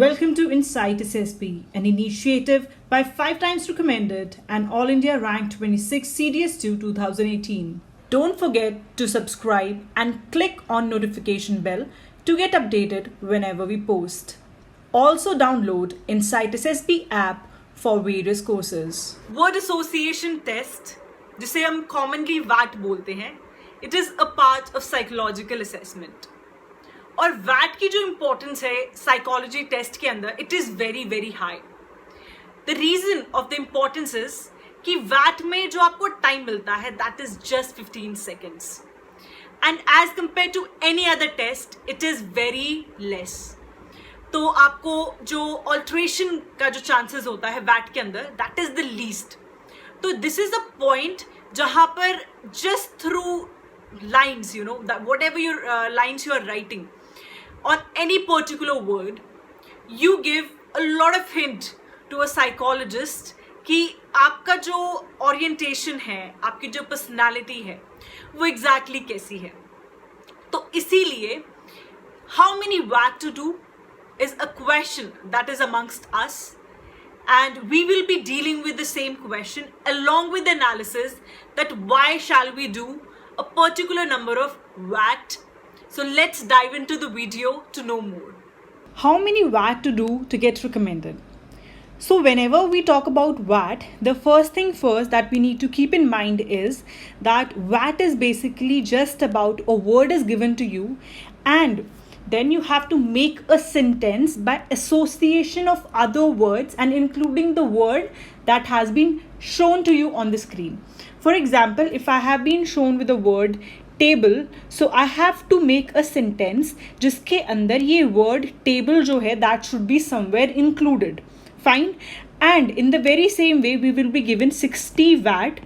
Welcome to Insight SSB, an initiative by 5 times recommended and All India ranked 26 CDS2 2018. Don't forget to subscribe and click on notification bell to get updated whenever we post. Also download Insight SSB app for various courses. Word association test, जिसे हम commonly WAT बोलते हैं, it is a part of psychological assessment. और WAT की जो importance है psychology test के अंदर, it is very very high. The reason of the importance is कि WAT में जो आपको टाइम मिलता है that is just 15 seconds and as compare to any other test it is very less. तो आपको जो ऑल्ट्रेशन का जो चांसेस होता है WAT के अंदर दैट इज द लीस्ट. तो दिस इज अ पॉइंट जहाँ पर just through lines, whatever your lines you are writing on any particular word, you give a lot of hint to a psychologist कि आपका जो orientation है, आपकी जो personality है, वो exactly कैसी है. तो इसीलिए how many WAT to do is a question that is amongst us, and we will be dealing with the same question along with the analysis that why shall we do a particular number of WAT. So let's dive into the video to know more. How many WAT to do to get recommended? So whenever we talk about WAT, the first thing first that we need to keep in mind is that WAT is basically just about a word is given to you and then you have to make a sentence by association of other words and including the word that has been shown to you on the screen. For example, if I have been shown with the word table, so I have to make a sentence जिसके अंदर ये word table जो है that should be somewhere included. Fine. And in the very same way, we will be given 60 WAT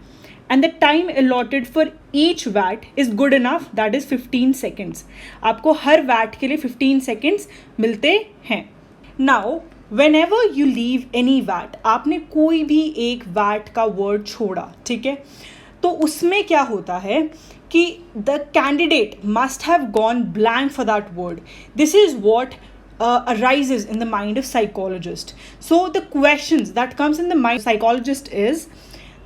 and the time allotted for each WAT is good enough, that is 15 seconds. आपको हर WAT के लिए 15 seconds मिलते हैं. Now, whenever you leave any WAT, आपने कोई भी एक WAT का word छोड़ा, ठीक है, तो उसमें क्या होता है कि the candidate must have gone blank for that word. This is what arises in the mind of psychologist. So the questions that comes in the mind of psychologist is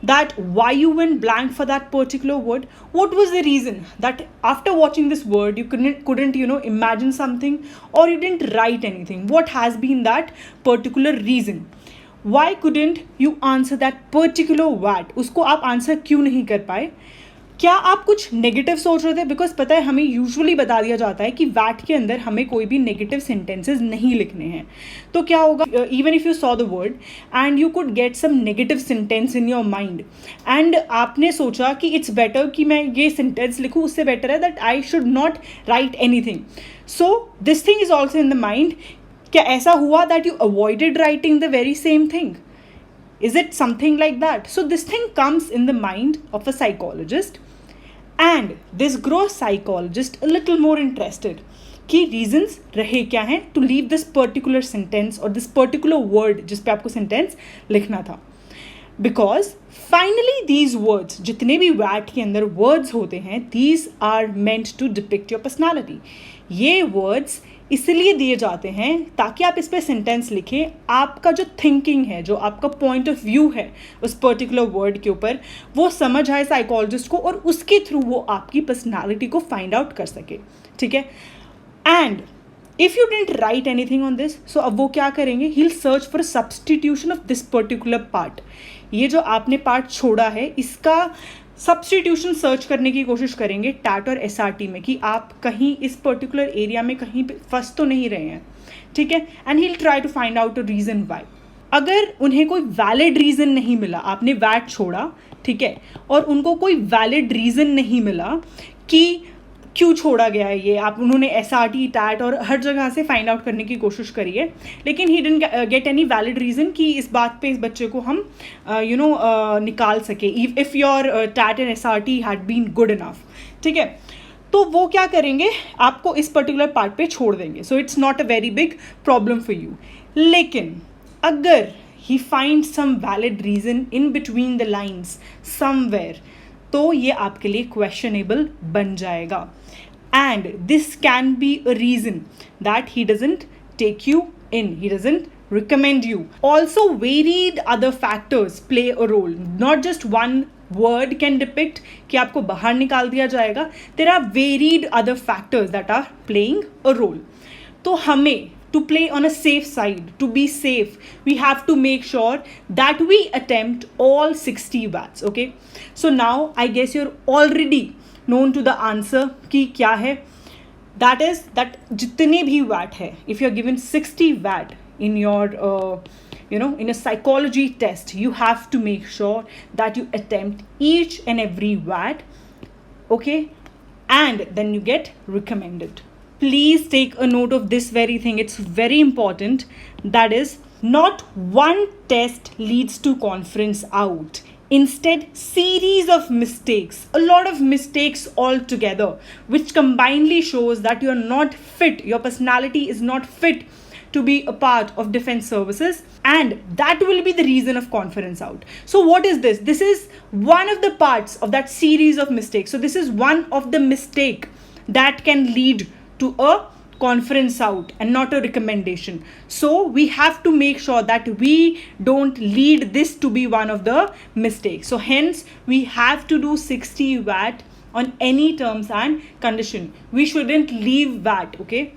that why you went blank for that particular word, what was the reason that after watching this word you couldn't imagine something or you didn't write anything, what has been that particular reason, why couldn't you answer that particular WAT, उसको आप answer क्यों नहीं कर पाए, क्या आप कुछ negative सोच रहे थे. बिकॉज पता है हमें यूजुअली बता दिया जाता है कि WAT के अंदर हमें कोई भी नेगेटिव सेंटेंसेस नहीं लिखने हैं. तो क्या होगा, even if you saw the word and you could get some negative sentence in your mind and आपने सोचा कि इट्स बेटर कि मैं ये सेंटेंस लिखूँ, उससे बेटर है that I should not right anything. So this thing is also in the mind. क्या ऐसा हुआ that you avoided writing the very same thing? Is it something like that? So this thing comes in the mind of a psychologist and this grows psychologist a little more interested कि reasons रहे क्या हैं to leave this particular sentence or this particular word जिस पे आपको sentence लिखना था. Because finally these words, जितने भी WAT के अंदर words होते हैं, these are meant to depict your personality. ये words इसलिए दिए जाते हैं ताकि आप इस पर सेंटेंस लिखें. आपका जो थिंकिंग है, जो आपका पॉइंट ऑफ व्यू है उस पर्टिकुलर वर्ड के ऊपर, वो समझ आए साइकोलॉजिस्ट को और उसके थ्रू वो आपकी पर्सनालिटी को फाइंड आउट कर सके. ठीक है. And if you didn't write anything on this, so अब वो क्या करेंगे, he will search for substitution of this particular part. ये जो आपने पार्ट छोड़ा है इसका सब्सटीट्यूशन सर्च करने की कोशिश करेंगे टैट और SRT में कि आप कहीं इस पर्टिकुलर एरिया में कहीं पे फंस तो नहीं रहे हैं. ठीक है. And he will try to find out a reason why. अगर उन्हें कोई वैलिड रीज़न नहीं मिला, आपने WAT छोड़ा, ठीक है, और उनको कोई वैलिड रीज़न नहीं मिला कि क्यों छोड़ा गया है ये, आप उन्होंने SRT टैट और हर जगह से फाइंड आउट करने की कोशिश करी है, लेकिन he didn't get any valid reason कि इस बात पे इस बच्चे को हम निकाल सके if your TAT and SRT had been good enough. ठीक है. तो वो क्या करेंगे, आपको इस पर्टिकुलर पार्ट पे छोड़ देंगे. So it's not a very big problem for you. लेकिन अगर he find some valid reason in between the lines somewhere, तो ये आपके लिए क्वेश्चनेबल बन जाएगा. And this can be a reason that he doesn't take you in. He doesn't recommend you. Also, varied other factors play a role. Not just one word can depict कि आपको बाहर निकाल दिया जाएगा. There are varied other factors that are playing a role. तो हमें to play on a safe side, to be safe, we have to make sure that we attempt all 60 watts. Okay, so now I guess you're already known to the answer कि क्या है. That is that जितने भी watt है, if you're given 60 watt in your in a psychology test, you have to make sure that you attempt each and every watt. Okay, and then you get recommended. Please take a note of this very thing. It's very important. That is, not one test leads to conference out. Instead, series of mistakes, a lot of mistakes altogether, which combinedly shows that you're not fit, your personality is not fit to be a part of defense services, and that will be the reason of conference out. So what is this? This is one of the parts of that series of mistakes. So this is one of the mistake that can lead to a conference out and not a recommendation. So we have to make sure that we don't lead this to be one of the mistakes. So hence we have to do 60 watt on any terms and condition. We shouldn't leave watt. Okay,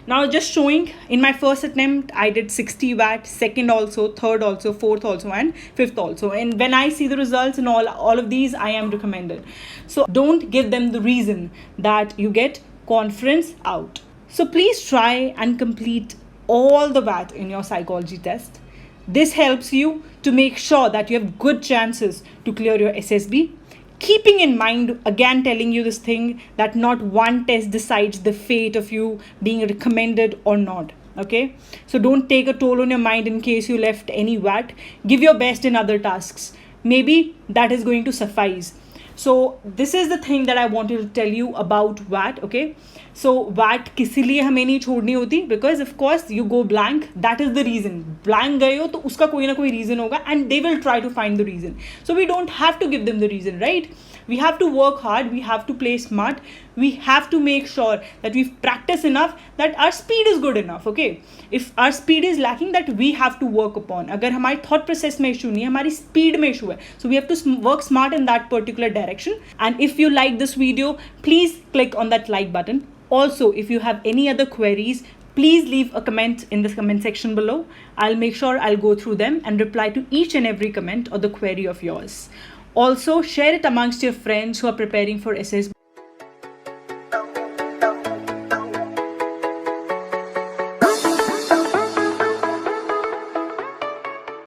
now just showing, in my first attempt I did 60 watt, second also, third also, fourth also, and fifth also. And when I see the results in all of these, I am recommended. So don't give them the reason that you get conference out. So please try and complete all the watt in your psychology test. This helps you to make sure that you have good chances to clear your SSB. Keeping in mind, again telling you this thing, that not one test decides the fate of you being recommended or not. Okay, so don't take a toll on your mind in case you left any watt. Give your best in other tasks. Maybe that is going to suffice. So this is the thing that I wanted to tell you about WAT. Okay, so WAT किसी लिए हमें नहीं छोड़नी होती, because of course you go blank. That is the reason. Blank गए हो तो उसका कोई ना कोई reason होगा, and they will try to find the reason. So we don't have to give them the reason, right? We have to work hard. We have to play smart. We have to make sure that we've practiced enough, that our speed is good enough. Okay, if our speed is lacking, that we have to work upon. अगर हमारी thought process में issue नहीं है, हमारी speed में issue है, so we have to work smart in that particular direction. And if you like this video, please click on that like button. Also, if you have any other queries, please leave a comment in the comment section below. I'll make sure I'll go through them and reply to each and every comment or the query of yours. Also, share it amongst your friends who are preparing for SSB.